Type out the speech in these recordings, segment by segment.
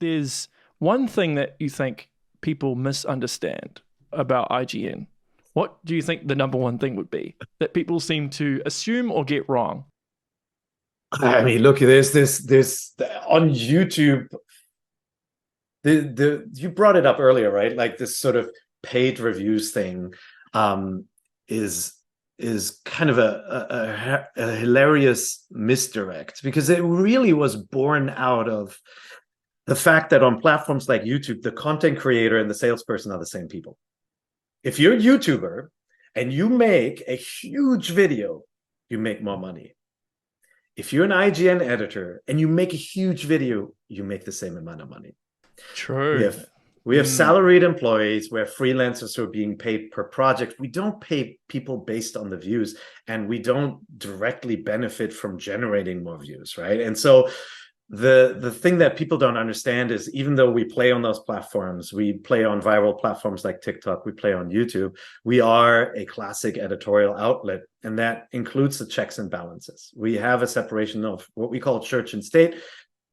there's one thing that you think people misunderstand about IGN, what do you think the number one thing would be that people seem to assume or get wrong? I mean, look, there's on YouTube. You brought it up earlier, right? Like this sort of paid reviews thing um, is kind of a hilarious misdirect, because it really was born out of the fact that on platforms like YouTube, the content creator and the salesperson are the same people. If you're a YouTuber and you make a huge video, you make more money. If you're an IGN editor and you make a huge video, you make the same amount of money. We True. have we have salaried employees, we have freelancers who are being paid per project. We don't pay people based on the views, and we don't directly benefit from generating more views, right? And so the thing that people don't understand is, even though we play on those platforms, we play on viral platforms like TikTok, we play on YouTube, we are a classic editorial outlet, and that includes the checks and balances. We have a separation of what we call church and state.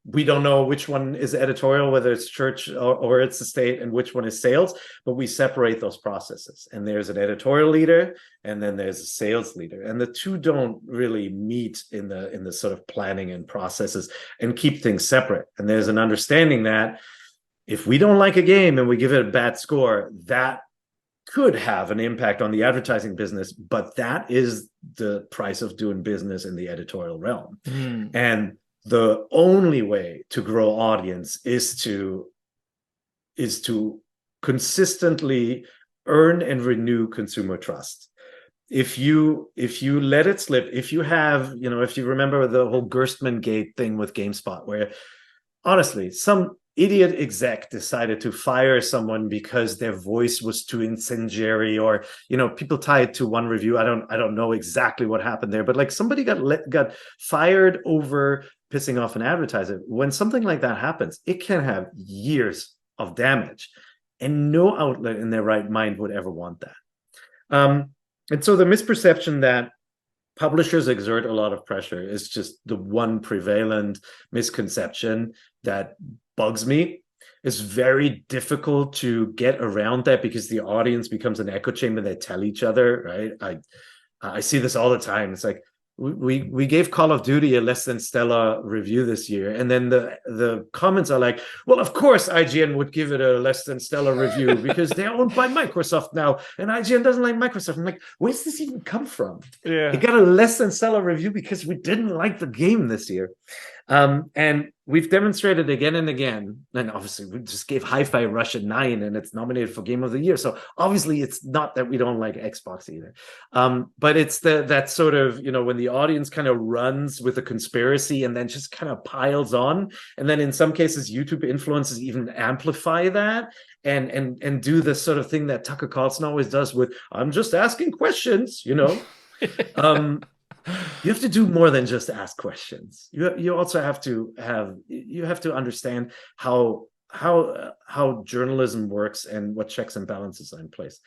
We don't know which one is editorial, whether it's church or it's the state, and which one is sales, but we separate those processes. And there's an editorial leader, and then there's a sales leader, and the two don't really meet in the sort of planning and processes, and keep things separate. And there's an understanding that if we don't like a game and we give it a bad score, that could have an impact on the advertising business, but that is the price of doing business in the editorial realm. And the only way to grow audience is to consistently earn and renew consumer trust. If you let it slip, if you remember the whole Gerstmann Gate thing with GameSpot, where honestly some idiot exec decided to fire someone because their voice was too incendiary, or people tie it to one review. I don't know exactly what happened there, but like somebody got fired over pissing off an advertiser. When something like that happens, it can have years of damage, and no outlet in their right mind would ever want that. And so the misperception that publishers exert a lot of pressure is just the one prevalent misconception that bugs me. It's very difficult to get around that, because the audience becomes an echo chamber. They tell each other, right? I see this all the time. It's like, we gave Call of Duty a less than stellar review this year, and then the comments are like, well, of course IGN would give it a less than stellar review because they're owned by Microsoft now, and IGN doesn't like Microsoft. I'm like, where's this even come from? Yeah. It got a less than stellar review because we didn't like the game this year. And we've demonstrated again and again, and obviously we just gave Hi-Fi Rush a 9, and it's nominated for Game of the Year. So obviously it's not that we don't like Xbox either. But it's that sort of, when the audience kind of runs with a conspiracy and then just kind of piles on. And then in some cases, YouTube influencers even amplify that and do the sort of thing that Tucker Carlson always does with, I'm just asking questions, you have to do more than just ask questions. You also have to understand how journalism works and what checks and balances are in place.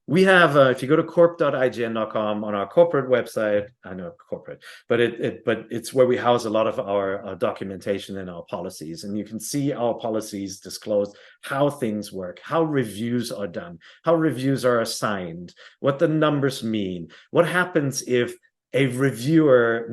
We have, if you go to corp.ign.com on our corporate website, I know corporate, but it's where we house a lot of our documentation and our policies. And you can see our policies disclose how things work, how reviews are done, how reviews are assigned, what the numbers mean, what happens if a reviewer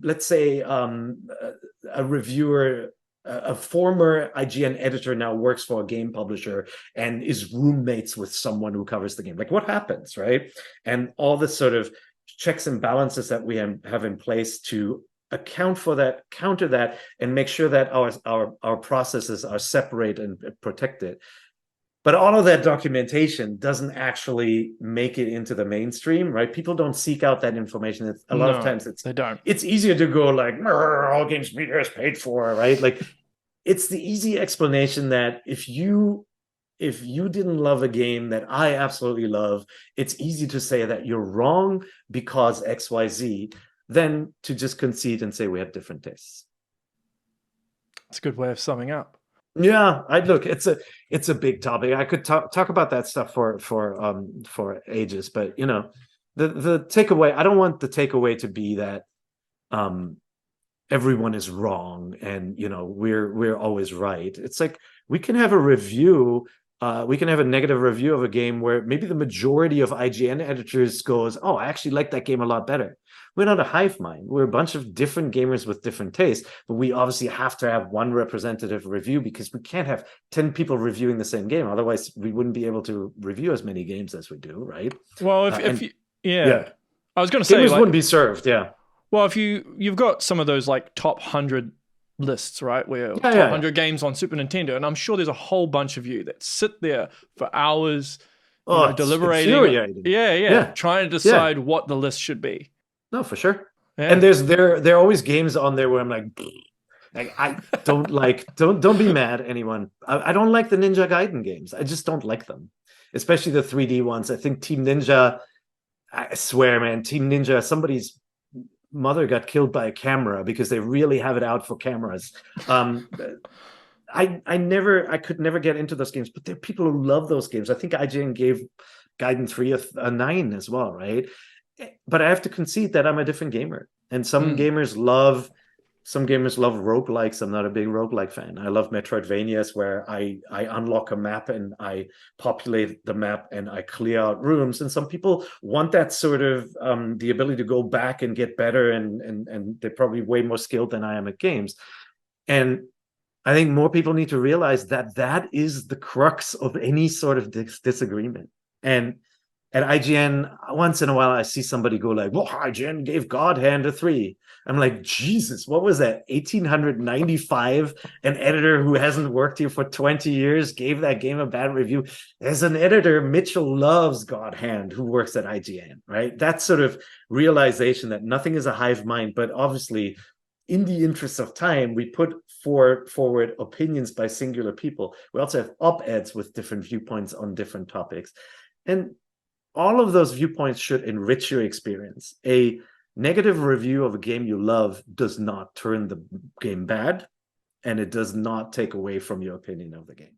let's say a reviewer, a former IGN editor now works for a game publisher and is roommates with someone who covers the game. Like, what happens, right? And all the sort of checks and balances that we have in place to account for that, counter that, and make sure that our processes are separate and protected. But all of that documentation doesn't actually make it into the mainstream, right? People don't seek out that information. A lot of times they don't. It's easier to go like, all games media is paid for, right? Like, it's the easy explanation that if you didn't love a game that I absolutely love, it's easy to say that you're wrong because XYZ, than to just concede and say we have different tastes. It's a good way of summing up. Yeah, look, it's a big topic. I could talk about that stuff for ages, but the takeaway, I don't want the takeaway to be that everyone is wrong and we're always right. It's like we can have a review, we can have a negative review of a game where maybe the majority of IGN editors goes, oh, I actually like that game a lot better. We're not a hive mind. We're a bunch of different gamers with different tastes, but we obviously have to have one representative review because we can't have 10 people reviewing the same game. Otherwise, we wouldn't be able to review as many games as we do, right? Well, if you, yeah. I was going to say, gamers like, wouldn't be served. Yeah. Well, if you've got some of those like top 100 lists, right? Where top 100 games on Super Nintendo, and I'm sure there's a whole bunch of you that sit there for hours, deliberating. Yeah, trying to decide what the list should be. No, for sure. Yeah. And there are always games on there where I'm like I don't don't be mad, anyone. I don't like the Ninja Gaiden games. I just don't like them, especially the 3D ones. I think Team Ninja, I swear, man, Team Ninja, somebody's mother got killed by a camera because they really have it out for cameras. I could never get into those games, but there are people who love those games. I think IGN gave Gaiden 3 a 9 as well, right? But I have to concede that I'm a different gamer, and some gamers love roguelikes. I'm not a big roguelike fan. I love Metroidvanias where I unlock a map and I populate the map and I clear out rooms. And some people want that sort of the ability to go back and get better, and they're probably way more skilled than I am at games. And I think more people need to realize that that is the crux of any sort of disagreement. And at IGN, once in a while, I see somebody go like, well, IGN gave God Hand a 3. I'm like, Jesus, what was that? 1895? An editor who hasn't worked here for 20 years gave that game a bad review. As an editor, Mitchell loves God Hand, who works at IGN, right? That sort of realization that nothing is a hive mind, but obviously, in the interest of time, we put forward opinions by singular people. We also have op-eds with different viewpoints on different topics. And all of those viewpoints should enrich your experience. A negative review of a game you love does not turn the game bad, and it does not take away from your opinion of the game.